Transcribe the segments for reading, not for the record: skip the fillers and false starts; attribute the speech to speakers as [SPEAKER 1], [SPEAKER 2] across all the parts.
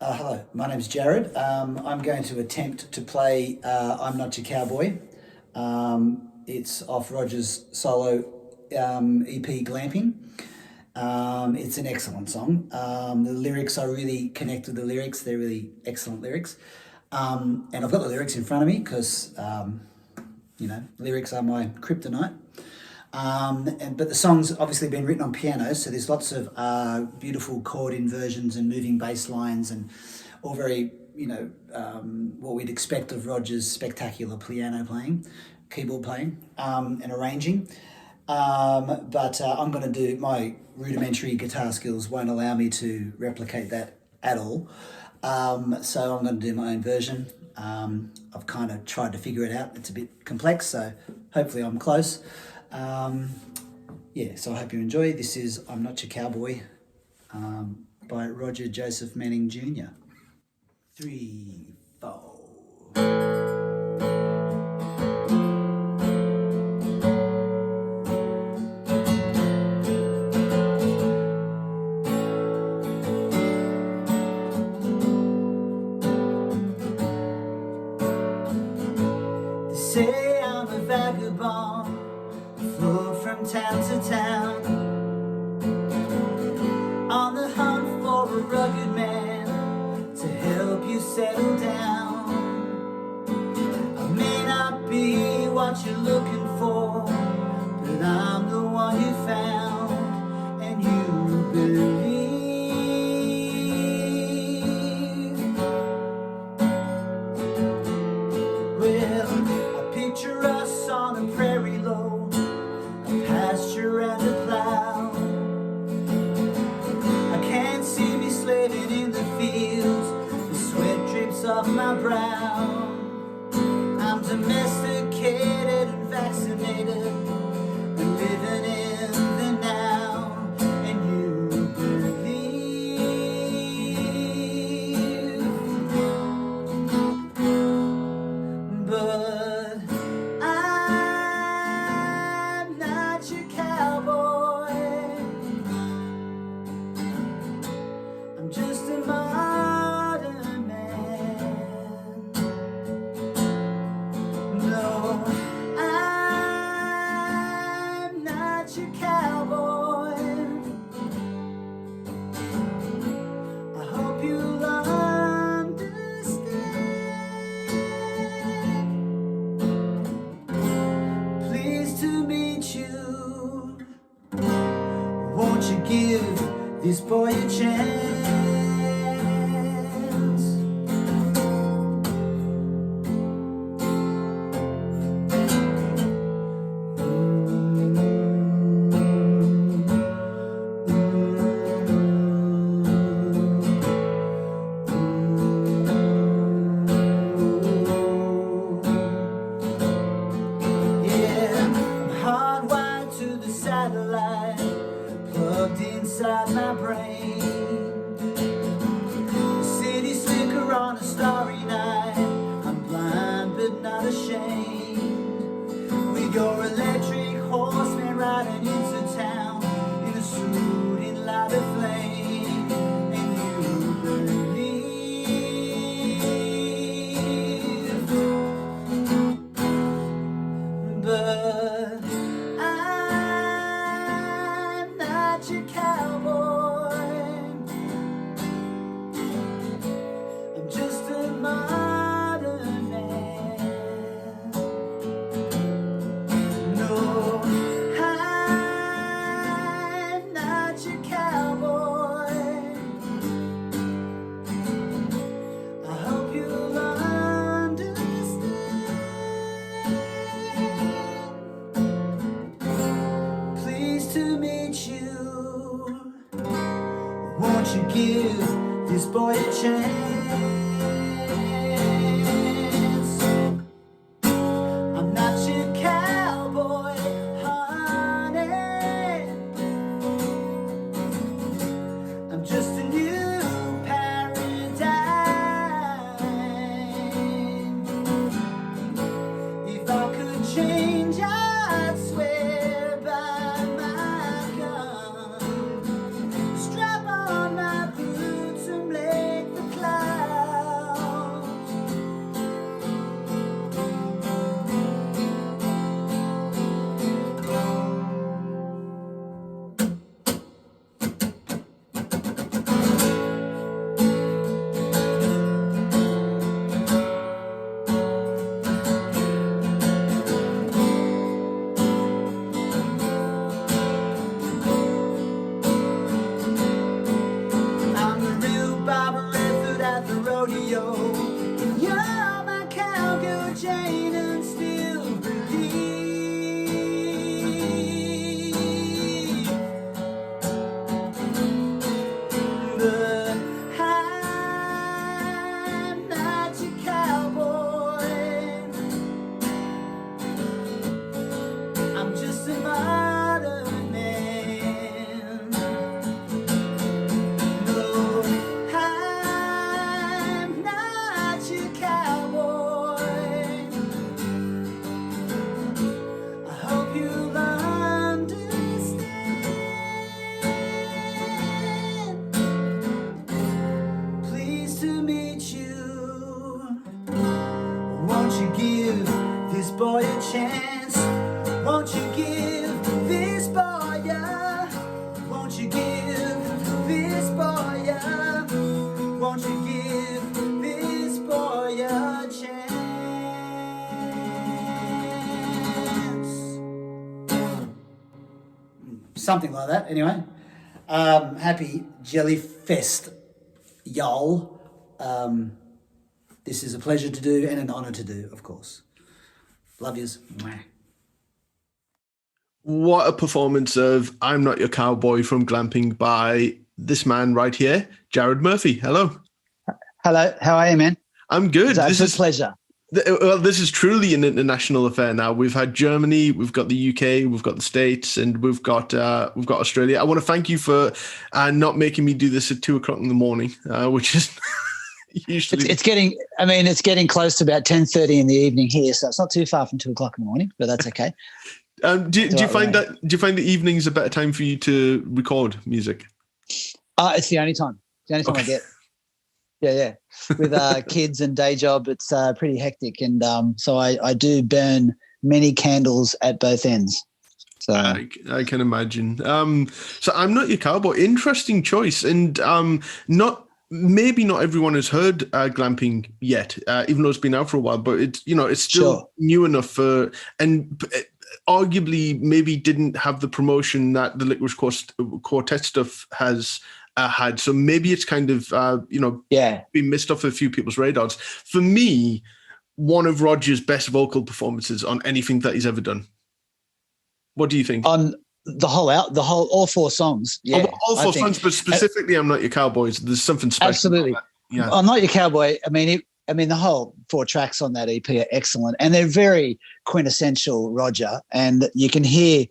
[SPEAKER 1] Hello, my name's Jarrod. I'm going to attempt to play I'm Not Your Cowboy. It's off Roger's solo EP Glamping. It's an excellent song. The lyrics, I really connect with the lyrics. They're really excellent lyrics. And I've got the lyrics in front of me because, lyrics are my kryptonite. But the song's obviously been written on piano, so there's lots of beautiful chord inversions and moving bass lines and all very, what we'd expect of Roger's spectacular piano playing, keyboard playing, and arranging. But I'm going to do, my rudimentary guitar skills won't allow me to replicate that at all. So I'm going to do my own version. I've kind of tried to figure it out. It's a bit complex, so hopefully I'm close. So I hope you enjoy. This is I'm Not Your Cowboy by Roger Joseph Manning Jr. 3, 4. They say I'm a vagabond, float from town to town, on the hunt for a rugged man to help you settle down. I may not be what you're looking for, but I'm the one you found, and you believe. Well, I picture us on a prairie low, pasture and a plow. I can't see me slaving in the fields, the sweat drips off my brow. I'm domesticated and vaccinated, and living in the now, and you believe. But I'm not your cowboy. I'm just a modern man. No, I'm not your cowboy. I hope you'll understand. Pleased to meet you. Won't you give this boy a chance? I'm hardwired to the satellite, plugged inside my brain. The city slicker on a starry night, I'm blind but not ashamed. We go electric horsemen riding into town, in a suit in light of flame, and you believe. But I'm not your cowboy. I'm just a modern man. No, I'm not your cowboy. I hope you'll understand. Pleased to meet you. Won't you give this boy a chance? I'm not your cowboy, honey. I'm just a new paradigm. If I could change, I'd swear by my gun. Strap on my boots and make the climb. Jane and still believe. But I'm not your cowboy. I'm just a modern man. No, I'm not your cowboy. I hope you'll understand. Pleased to meet you. Won't you give this boy a chance? Won't you give this boy a? Won't you give this boy a? Won't you give this boy a chance? Something like that, anyway. Happy Jellyfest, y'all. This is a pleasure to do and an honour to do, of course. Love yous. Mwah.
[SPEAKER 2] What a performance of I'm Not Your Cowboy from Glamping by this man right here, Jarrod Murphy. Hello.
[SPEAKER 3] Hello, how are you, man?
[SPEAKER 2] I'm good.
[SPEAKER 3] It's a pleasure.
[SPEAKER 2] Well, this is truly an international affair now. We've had Germany, we've got the UK, we've got the States, and we've got Australia. I want to thank you for not making me do this at 2:00 in the morning, which is usually
[SPEAKER 3] it's getting close to about 10:30 in the evening here, so it's not too far from 2:00 in the morning, but that's okay.
[SPEAKER 2] Do you find the evening is a better time for you to record music?
[SPEAKER 3] It's the only time. I get. Yeah. With kids and day job, it's pretty hectic, and so I do burn many candles at both ends. So
[SPEAKER 2] I can imagine. So I'm Not Your Cowboy. Interesting choice, and maybe not everyone has heard glamping yet, even though it's been out for a while. But it's still new enough for, and arguably maybe didn't have the promotion that the Licorice Quartet stuff has had. So maybe it's kind of been missed off a few people's radars. For me, one of Roger's best vocal performances on anything that he's ever done. What do you think?
[SPEAKER 3] On all four songs. Yeah,
[SPEAKER 2] all four songs, but specifically, I'm Not Your Cowboys. There's something special.
[SPEAKER 3] Absolutely.
[SPEAKER 2] About that. Yeah.
[SPEAKER 3] I'm Not Your Cowboy. I mean, the whole 4 tracks on that EP are excellent, and they're very quintessential Roger. And you can hear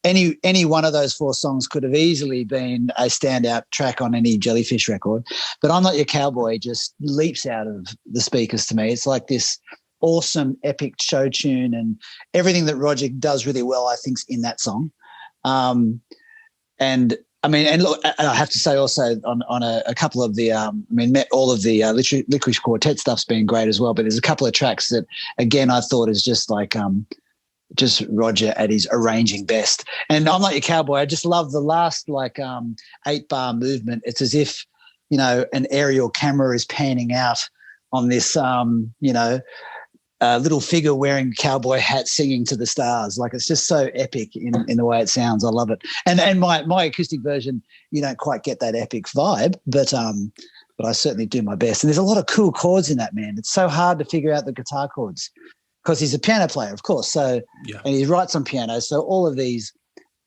[SPEAKER 3] any one of those 4 songs could have easily been a standout track on any Jellyfish record. But I'm Not Your Cowboy just leaps out of the speakers to me. It's like this awesome, epic show tune, and everything that Roger does really well, I think, is in that song. And look, I have to say also on a couple of the, all of the Licorice Quartet stuff's been great as well. But there's a couple of tracks that, again, I thought is just like just Roger at his arranging best. And I'm Not Your Cowboy. I just love the last 8-bar movement. It's as if an aerial camera is panning out on this little figure wearing a cowboy hat singing to the stars. Like, it's just so epic in the way it sounds. I love it. And my acoustic version, you don't quite get that epic vibe, but I certainly do my best. And there's a lot of cool chords in that, man. It's so hard to figure out the guitar chords because he's a piano player, of course. So, yeah. And he writes on piano. So all of these,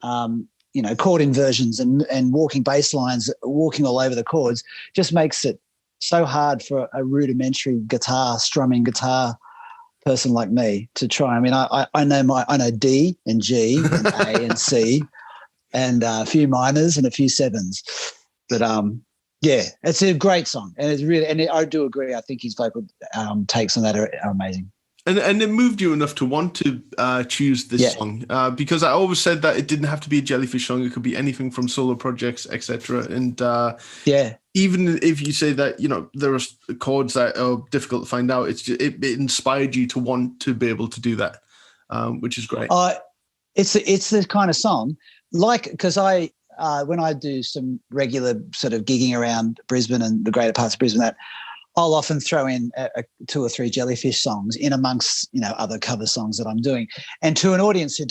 [SPEAKER 3] chord inversions and walking bass lines, walking all over the chords just makes it so hard for a rudimentary strumming guitar person like me to try. I mean, I know D and G and A and C and a few minors and a few sevens, but it's a great song, and it's really, and I do agree. I think his vocal takes on that are amazing.
[SPEAKER 2] And it moved you enough to want to choose this song, because I always said that it didn't have to be a Jellyfish song; it could be anything from solo projects, etc. And even if you say that there are chords that are difficult to find out, it inspired you to want to be able to do that, which is great.
[SPEAKER 3] It's the kind of song, because I when I do some regular sort of gigging around Brisbane and the greater parts of Brisbane, that I'll often throw in 2 or 3 Jellyfish songs in amongst other cover songs that I'm doing, and to an audience who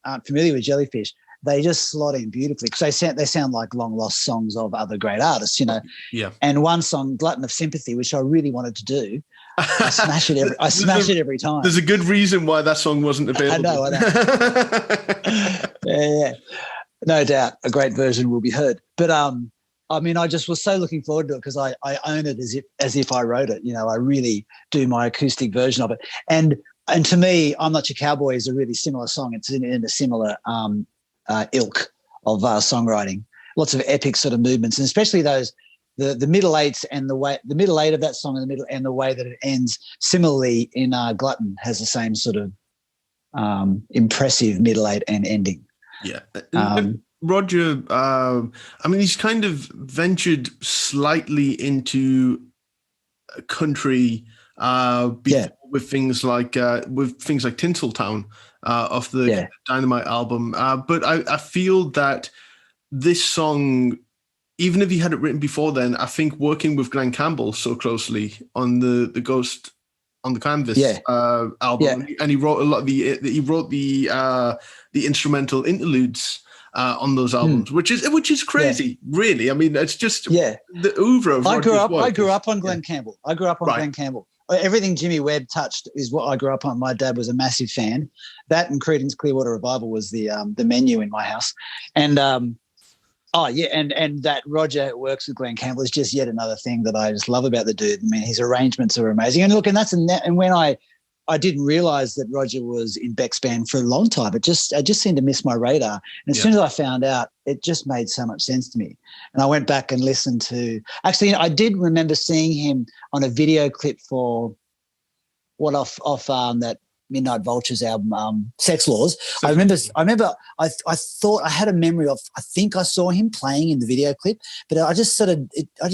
[SPEAKER 3] aren't familiar with Jellyfish, they just slot in beautifully because they sound like long lost songs of other great artists,
[SPEAKER 2] Yeah.
[SPEAKER 3] And one song, Glutton of Sympathy, which I really wanted to do, I smash it every time.
[SPEAKER 2] There's a good reason why that song wasn't available.
[SPEAKER 3] I know. Yeah. No doubt a great version will be heard. But I mean, I just was so looking forward to it because I own it as if I wrote it. You know, I really do my acoustic version of it. And to me, I'm Not Your Cowboy is a really similar song. It's in a similar ilk of songwriting. Lots of epic sort of movements, and especially those the middle eights and the middle eight of that song in the middle and the way that it ends. Similarly, in Glutton has the same sort of impressive middle eight and ending.
[SPEAKER 2] Yeah. Roger, I mean, he's kind of ventured slightly into country with things like Tinseltown off the Dynamite album. But I feel that this song, even if he had it written before then, I think working with Glenn Campbell so closely on the Ghost on the Canvas album, and he wrote a lot of the instrumental interludes on those albums, which is crazy, really. I mean, it's just the oeuvre of Roger's work.
[SPEAKER 3] I grew up on Glenn Campbell. Glenn Campbell. Everything Jimmy Webb touched is what I grew up on. My dad was a massive fan. That and Creedence Clearwater Revival was the menu in my house, and and that Roger works with Glenn Campbell is just yet another thing that I just love about the dude. I mean, his arrangements are amazing. And look, and when I didn't realize that Roger was in Beck's band for a long time. I just seemed to miss my radar. And as soon as I found out, it just made so much sense to me. And I went back and listened to, actually, I did remember seeing him on a video clip for that Midnight Vultures album, Sex Laws. I remember. I thought I had a memory of. I think I saw him playing in the video clip, but I just for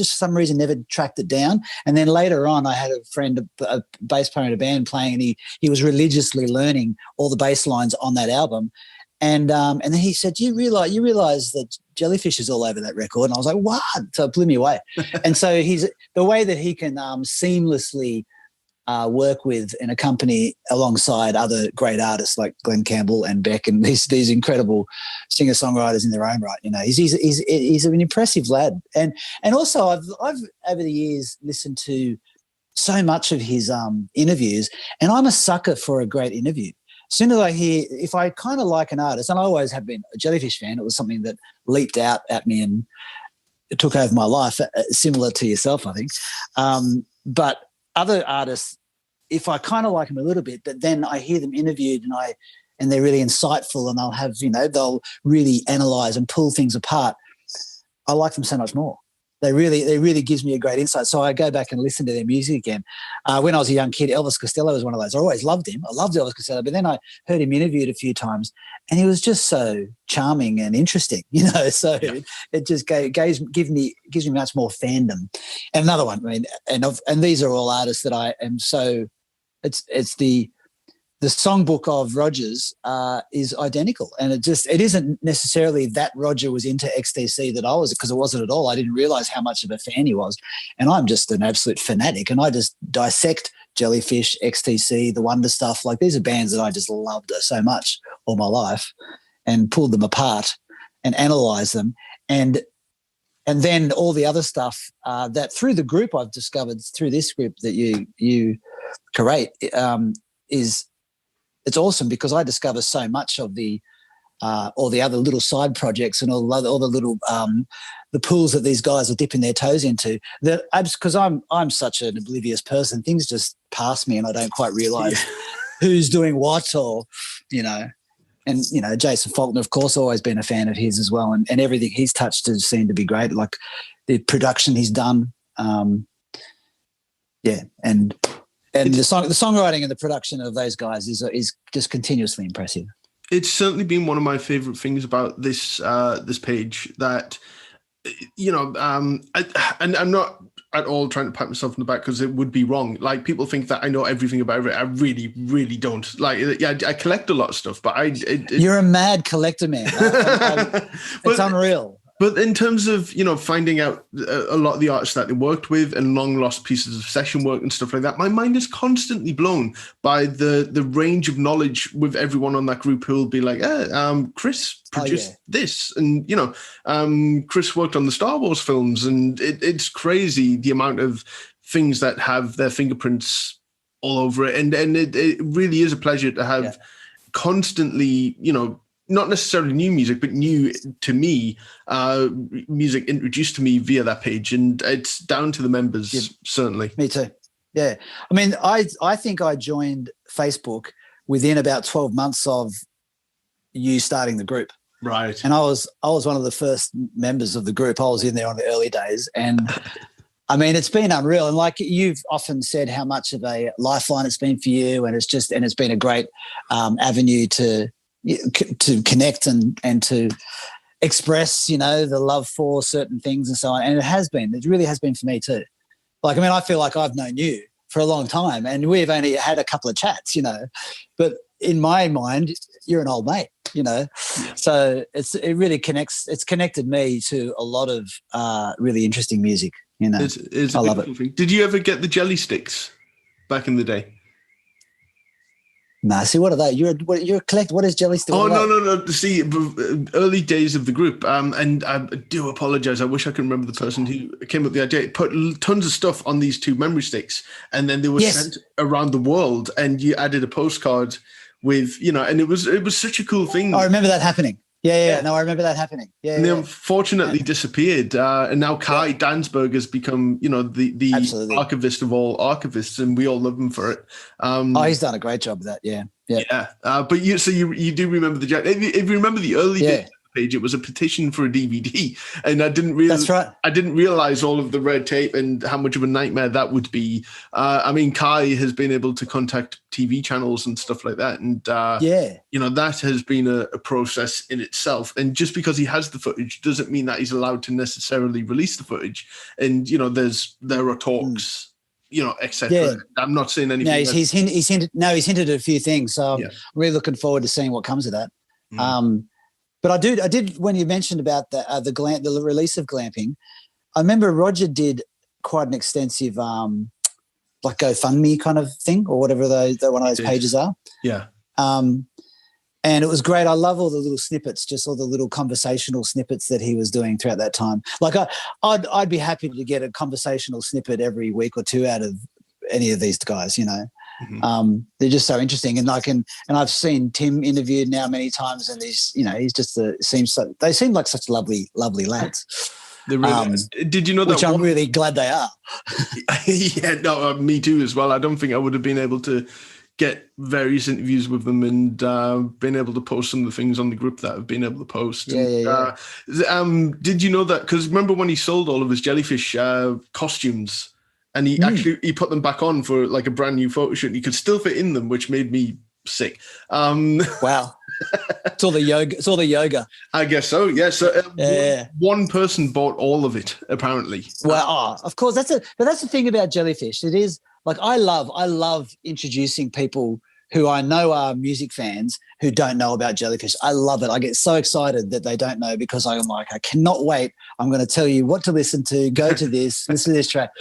[SPEAKER 3] some reason never tracked it down. And then later on, I had a friend, a bass player in a band, playing, and he was religiously learning all the bass lines on that album. And then he said, "You realize that Jellyfish is all over that record?" And I was like, "What?" So it blew me away. And so the way that he can seamlessly work with and accompany alongside other great artists like Glenn Campbell and Beck and these incredible singer-songwriters in their own right. You know, he's an impressive lad. And also I've over the years listened to so much of his interviews, and I'm a sucker for a great interview. As soon as I hear, if I kind of like an artist, and I always have been a Jellyfish fan, it was something that leaped out at me and it took over my life, similar to yourself, I think. But other artists, if I kind of like them a little bit, but then I hear them interviewed and they're really insightful and they'll really analyze and pull things apart, I like them so much more. They really gives me a great insight. So I go back and listen to their music again. When I was a young kid, Elvis Costello was one of those. I always loved him. I loved Elvis Costello, but then I heard him interviewed a few times and he was just so charming and interesting, you know, so it just gives me much more fandom. And another one, I mean, and these are all artists that I am so, it's the songbook of Roger's is identical, and it isn't necessarily that Roger was into XTC that I was, because it wasn't at all. I didn't realize how much of a fan he was, and I'm just an absolute fanatic, and I just dissect Jellyfish, XTC, the Wonder Stuff. Like, these are bands that I just loved so much all my life, and pulled them apart and analysed them, and then all the other stuff that through the group I've discovered, through this group that you curate, it's awesome, because I discover so much of all the other little side projects and all the little the pools that these guys are dipping their toes into. That, because I'm such an oblivious person, things just pass me and I don't quite realise who's doing what, or you know. And you know, Jason Faulkner, of course, always been a fan of his as well, and everything he's touched has seemed to be great. Like the production he's done, and the songwriting and the production of those guys is just continuously impressive.
[SPEAKER 2] It's certainly been one of my favorite things about this page, that, you know, and I'm not at all trying to pat myself on the back, because it would be wrong. Like, people think that I know everything about it. I really, really don't. Like, yeah, I collect a lot of stuff, but
[SPEAKER 3] you're a mad collector, man. It's unreal.
[SPEAKER 2] But in terms of, you know, finding out a lot of the artists that they worked with and long lost pieces of session work and stuff like that, my mind is constantly blown by the range of knowledge with everyone on that group who will be like, Chris produced this. And, you know, Chris worked on the Star Wars films, and it's crazy the amount of things that have their fingerprints all over it. And it really is a pleasure to have constantly, not necessarily new music, but new to me, music introduced to me via that page. And it's down to the members, certainly.
[SPEAKER 3] Me too. Yeah. I mean, I think I joined Facebook within about 12 months of you starting the group.
[SPEAKER 2] Right.
[SPEAKER 3] And I was one of the first members of the group. I was in there on the early days. And I mean, it's been unreal. And like you've often said how much of a lifeline it's been for you. And it's been a great avenue to connect and to express, the love for certain things and so on. And it really has been for me too. Like, I mean, I feel like I've known you for a long time and we've only had a couple of chats, but in my mind, you're an old mate, So it really connects. It's connected me to a lot of really interesting music,
[SPEAKER 2] It's
[SPEAKER 3] I love it.
[SPEAKER 2] Thing. Did you ever get the jelly sticks back in the day?
[SPEAKER 3] Nah, see, what are they? You're collect. What is jelly stick?
[SPEAKER 2] Oh, no. See, early days of the group, and I do apologize. I wish I could remember the person who came up with the idea. Put tons of stuff on these 2 memory sticks, and then they were sent around the world, and you added a postcard with, and it was such a cool thing.
[SPEAKER 3] I remember that happening. Yeah. No, I remember that happening. Yeah.
[SPEAKER 2] And they unfortunately disappeared. And now Kai Dansberg has become, the
[SPEAKER 3] Absolutely.
[SPEAKER 2] archivist of all archivists, and we all love him for it.
[SPEAKER 3] He's done a great job with that. Yeah.
[SPEAKER 2] But you do remember the Jack. If you remember the early days of the page, it was a petition for a DVD, and I didn't realize. That's right. I didn't realize all of the red tape and how much of a nightmare that would be. I mean, Kai has been able to contact TV channels and stuff like that, and that has been a process in itself. And just because he has the footage doesn't mean that he's allowed to necessarily release the footage. And there are talks. Etc.
[SPEAKER 3] Yeah.
[SPEAKER 2] I'm not saying anything.
[SPEAKER 3] No, he's hinted at a few things. So I'm really looking forward to seeing what comes of that. But I did when you mentioned about the release of glamping, I remember Roger did quite an extensive like GoFundMe kind of thing or whatever one of those pages are.
[SPEAKER 2] Yeah.
[SPEAKER 3] And it was great. I love all the little snippets, just all the little conversational snippets that he was doing throughout that time. Like I'd be happy to get a conversational snippet every week or 2 out of any of these guys, They're just so interesting. And I've seen Tim interviewed now many times, and he's just they seem like such lovely, lovely lads.
[SPEAKER 2] They really, did you know that?
[SPEAKER 3] Which I'm really glad they are.
[SPEAKER 2] Yeah, no, me too as well. I don't think I would have been able to get various interviews with them and been able to post some of the things on the group that I've been able to post.
[SPEAKER 3] Yeah.
[SPEAKER 2] Did you know that? Because remember when he sold all of his jellyfish costumes, and he put them back on for like a brand new photo shoot, and he could still fit in them, which made me sick.
[SPEAKER 3] Wow. It's all the yoga.
[SPEAKER 2] I guess so. Yeah. So one person bought all of it, apparently.
[SPEAKER 3] Well, of course. But that's the thing about jellyfish. It is like I love introducing people who I know are music fans who don't know about jellyfish. I love it. I get so excited that they don't know because I'm like, I cannot wait. I'm going to tell you what to listen to. Go to this. Listen to this track.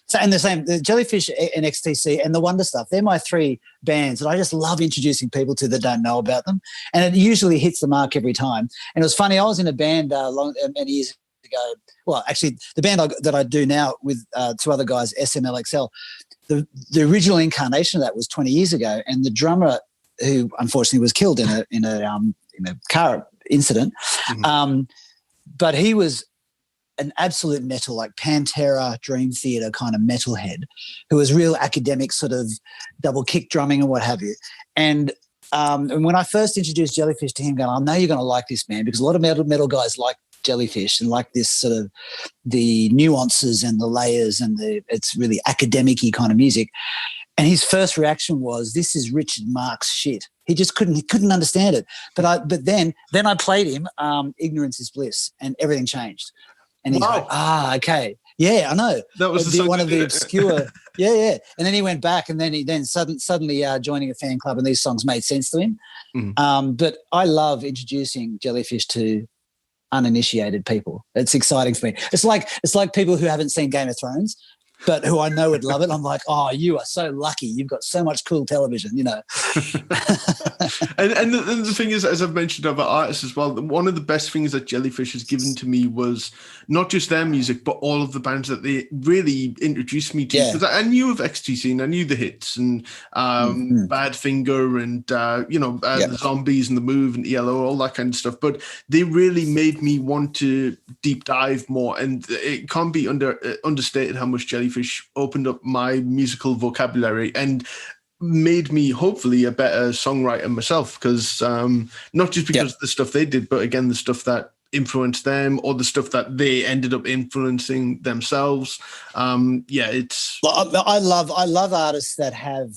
[SPEAKER 3] So, and the Jellyfish and XTC and the Wonder Stuff, they're my 3 bands that I just love introducing people to that don't know about them. And it usually hits the mark every time. And it was funny, I was in a band many years ago. Well, actually, the band that I do now with 2 other guys, SMLXL, the original incarnation of that was 20 years ago. And the drummer, who unfortunately was killed in a car incident, but he was an absolute metal, like Pantera, Dream Theater kind of metalhead, who was real academic, sort of double kick drumming and what have you. And when I first introduced Jellyfish to him, going, I know you're going to like this, man, because a lot of metal guys like Jellyfish and like this sort of the nuances and the layers and it's really academic-y kind of music. And his first reaction was, this is Richard Marx shit. He just couldn't understand it. But then I played him Ignorance is Bliss, and everything changed. And he's like, okay. Yeah, I know.
[SPEAKER 2] That was
[SPEAKER 3] one of the obscure. Yeah. And then he went back, and then suddenly joining a fan club, and these songs made sense to him. But I love introducing Jellyfish to uninitiated people. It's exciting for me. It's like people who haven't seen Game of Thrones, but who I know would love it. I'm like, oh, you are so lucky. You've got so much cool television,
[SPEAKER 2] And the thing is, as I've mentioned other artists as well, one of the best things that Jellyfish has given to me was not just their music, but all of the bands that they really introduced me to. Because I knew of XTC and I knew the hits and Badfinger and the Zombies and the Move and ELO, all that kind of stuff. But they really made me want to deep dive more, and it can't be understated how much Jellyfish opened up my musical vocabulary and made me hopefully a better songwriter myself, because not just because of the stuff they did, but again the stuff that influenced them or the stuff that they ended up influencing themselves. It's
[SPEAKER 3] I love artists that have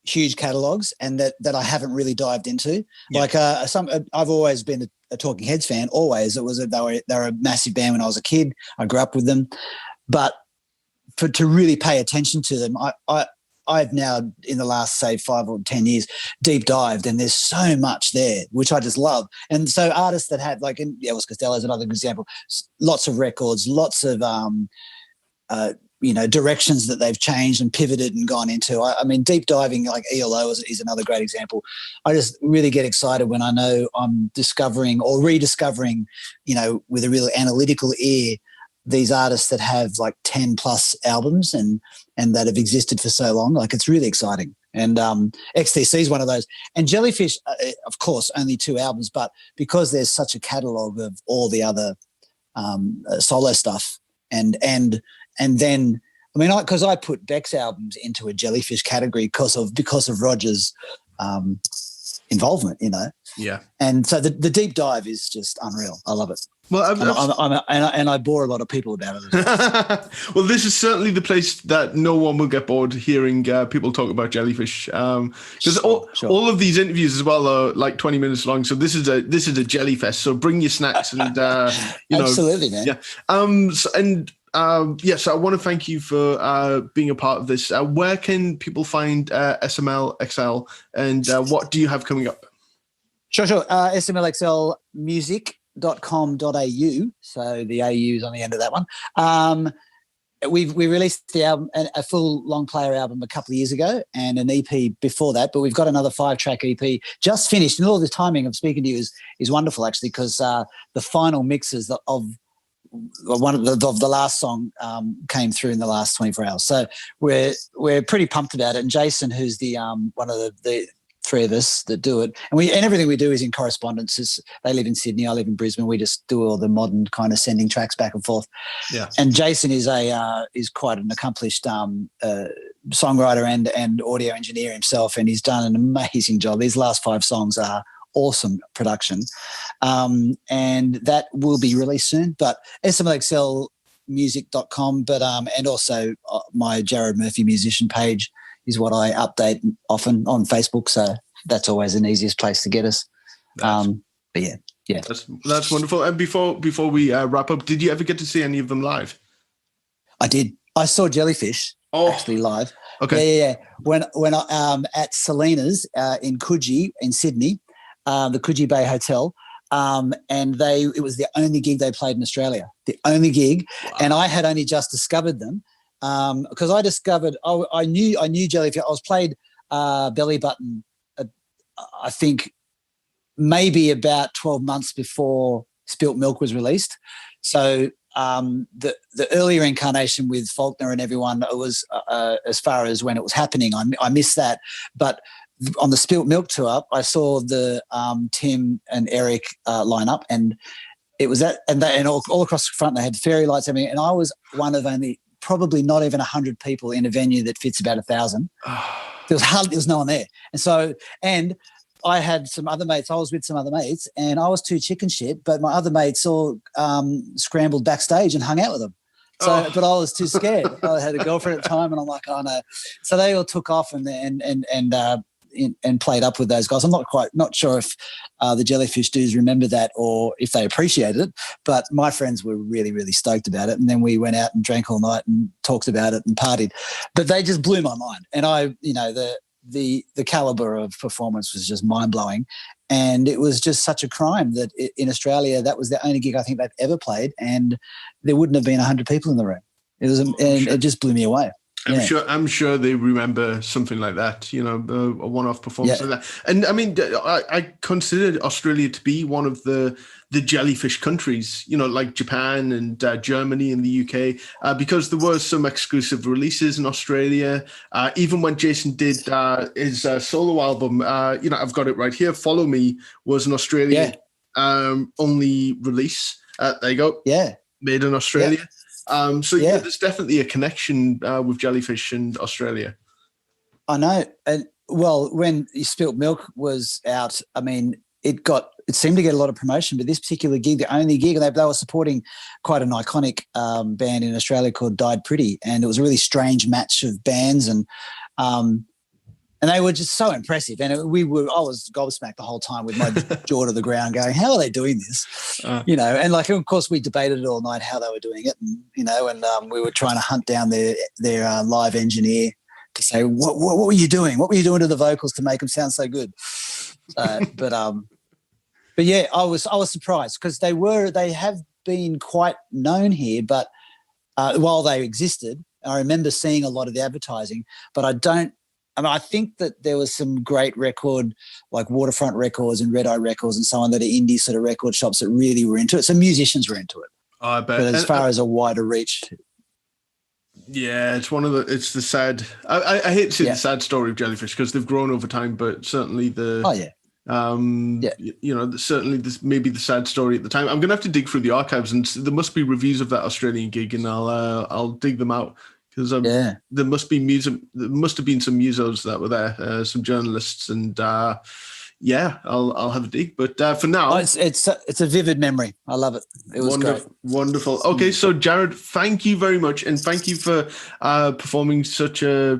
[SPEAKER 3] huge catalogs and that I haven't really dived into. Like I've always been a Talking Heads fan. Always, they were a massive band when I was a kid. I grew up with them, but to really pay attention to them, I've now, in the last, say, 5 or 10 years, deep dived, and there's so much there, which I just love. And so artists that had, like, Elvis Costello is another good example, lots of records, lots of, directions that they've changed and pivoted and gone into. I mean, deep diving, like ELO is another great example. I just really get excited when I know I'm discovering or rediscovering, with a really analytical ear, these artists that have like 10 plus albums and that have existed for so long. Like, it's really exciting. And XTC is one of those. And Jellyfish, of course, only 2 albums, but because there's such a catalogue of all the other solo stuff and then, I mean, because I put Beck's albums into a Jellyfish category because of Roger's involvement,
[SPEAKER 2] Yeah.
[SPEAKER 3] And so the deep dive is just unreal. I love it.
[SPEAKER 2] Well,
[SPEAKER 3] and I bore a lot of people about it.
[SPEAKER 2] Well, this is certainly the place that no one will get bored hearing people talk about Jellyfish, because all of these interviews as well are like 20 minutes long. So this is a Jellyfest. So bring your snacks and
[SPEAKER 3] absolutely, man.
[SPEAKER 2] Yeah. So I want to thank you for being a part of this. Where can people find SMLXL, and what do you have coming up?
[SPEAKER 3] Sure. SMLXL music.com.au. So the AU is on the end of that one. We released the album, a full long player album, a couple of years ago, and an EP before that. But we've got another 5-track EP just finished. And all the timing of speaking to you is wonderful, actually, because the final mixes of one of the last song came through in the last 24 hours. So we're pretty pumped about it. And Jason, who's the one of the 3 of us that do it, and everything we do is in correspondence. They live in Sydney, I live in Brisbane. We just do all the modern kind of sending tracks back and forth.
[SPEAKER 2] Yeah.
[SPEAKER 3] And Jason is quite an accomplished songwriter and audio engineer himself, and he's done an amazing job. These last 5 songs are awesome production, and that will be released soon. But smlxlmusic.com, but and also my Jarrod Murphy musician page is what I update often on Facebook. So that's always an easiest place to get us. But yeah.
[SPEAKER 2] That's wonderful. And before we wrap up, did you ever get to see any of them live?
[SPEAKER 3] I did. I saw Jellyfish actually live.
[SPEAKER 2] Okay.
[SPEAKER 3] Yeah. When I at Selena's in Coogee in Sydney, the Coogee Bay Hotel. And it was the only gig they played in Australia, the only gig. Wow. And I had only just discovered them because I discovered, I knew Jellyfish. I was played Belly Button, I think maybe about 12 months before Spilt Milk was released. So the earlier incarnation with Faulkner and everyone, it was as far as when it was happening, I missed that. But on the Spilt Milk tour, I saw the Tim and Eric lineup, and it was that, and all across the front they had fairy lights, everything, and I was one of only probably not even 100 people in a venue that fits about 1,000. There was no one there, and I had some other mates. I was with some other mates, and I was too chicken shit, but my other mates all scrambled backstage and hung out with them. So, but I was too scared. I had a girlfriend at the time, and I'm like, oh no. So they all took off and played up with those guys. I'm not sure if the Jellyfish dudes remember that or if they appreciated it, but my friends were really, really stoked about it. And then we went out and drank all night and talked about it and partied. But they just blew my mind. And the caliber of performance was just mind-blowing. And it was just such a crime that in Australia, that was the only gig I think they've ever played, and there wouldn't have been 100 people in the room. It was, it just blew me away.
[SPEAKER 2] I'm sure they remember something like that, you know, a one-off performance like that. And I mean, I consider Australia to be one of the jellyfish countries, you know, like Japan and Germany and the UK, because there were some exclusive releases in Australia. Even when Jason did his solo album, you know, I've got it right here. Follow Me was an Australian only release. There you go.
[SPEAKER 3] Yeah.
[SPEAKER 2] Made in Australia. Yeah. So there's definitely a connection with Jellyfish and Australia.
[SPEAKER 3] I know. And well, when Spilt Milk was out, I mean, it seemed to get a lot of promotion, but this particular gig, the only gig, they were supporting quite an iconic band in Australia called Died Pretty, and it was a really strange match of bands, and they were just so impressive. And I was gobsmacked the whole time with my jaw to the ground going, how are they doing this? You know, and like, of course, we debated it all night how they were doing it. And, you know, and we were trying to hunt down their live engineer to say, what were you doing? What were you doing to the vocals to make them sound so good? But yeah, I was surprised because they have been quite known here, but while they existed, I remember seeing a lot of the advertising, but I think that there was some great record, like Waterfront Records and Red Eye Records and so on, that are indie sort of record shops that really were into it. So musicians were into it.
[SPEAKER 2] Oh, I bet.
[SPEAKER 3] But as far as a wider reach.
[SPEAKER 2] Yeah, it's it's the sad, I hate to say the sad story of Jellyfish because they've grown over time, but certainly you know, certainly this maybe the sad story at the time. I'm going to have to dig through the archives, and there must be reviews of that Australian gig, and I'll dig them out. Because there must have been some musos that were there, some journalists, and I'll have a dig. But for now,
[SPEAKER 3] it's a vivid memory. I love it. It was great.
[SPEAKER 2] Wonderful. Okay, so Jarrod, thank you very much, and thank you for performing such a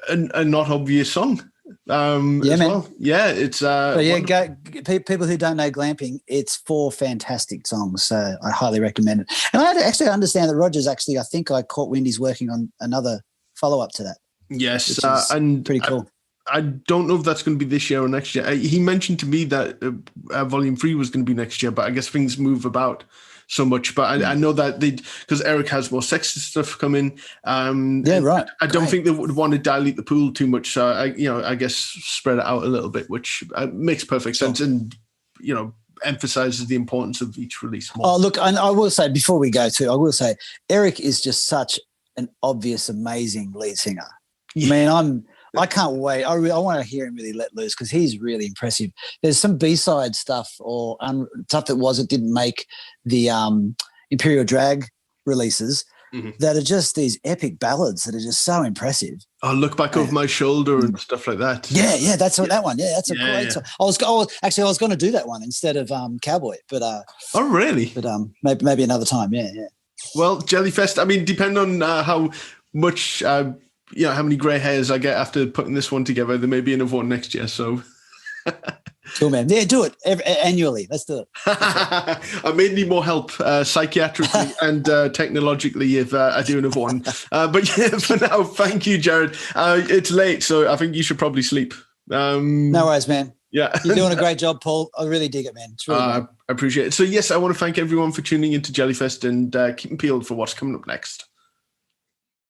[SPEAKER 2] not obvious song. Man. Well. Yeah, it's
[SPEAKER 3] people who don't know glamping, it's 4 fantastic songs, so I highly recommend it. And I actually understand that Roger's I think I caught wind he's working on another follow-up to that.
[SPEAKER 2] Yes, and
[SPEAKER 3] pretty cool.
[SPEAKER 2] I don't know if that's going to be this year or next year. He mentioned to me that Volume 3 was going to be next year, but I guess things move about so much. But I know that because Eric has more sexist stuff coming.
[SPEAKER 3] Right.
[SPEAKER 2] I don't think they would want to dilute the pool too much. So I guess spread it out a little bit, which makes perfect sense, and you know, emphasizes the importance of each release more.
[SPEAKER 3] Oh, look, and I will say before we go to, Eric is just such an obvious, amazing lead singer. Yeah. Man, I can't wait. I want to hear him really let loose because he's really impressive. There's some B-side stuff or stuff that didn't make the Imperial Drag releases that are just these epic ballads that are just so impressive.
[SPEAKER 2] Oh, Look Back Over My Shoulder and stuff like that.
[SPEAKER 3] Yeah, that's that one. Yeah, that's a great song. I was going to do that one instead of Cowboy, but
[SPEAKER 2] oh really?
[SPEAKER 3] But maybe another time. Yeah.
[SPEAKER 2] Well, Jellyfest. I mean, depending on how much. How many grey hairs I get after putting this one together. There may be another one next year, so.
[SPEAKER 3] Cool, man. Yeah, do it annually. Let's do it.
[SPEAKER 2] I may need more help psychiatrically and technologically if I do another one. But yeah, for now, thank you, Jarrod. It's late, so I think you should probably sleep.
[SPEAKER 3] No worries, man.
[SPEAKER 2] Yeah.
[SPEAKER 3] You're doing a great job, Paul. I really dig it, man. It's really
[SPEAKER 2] I appreciate it. So yes, I want to thank everyone for tuning into Jellyfest and keep them peeled for what's coming up next.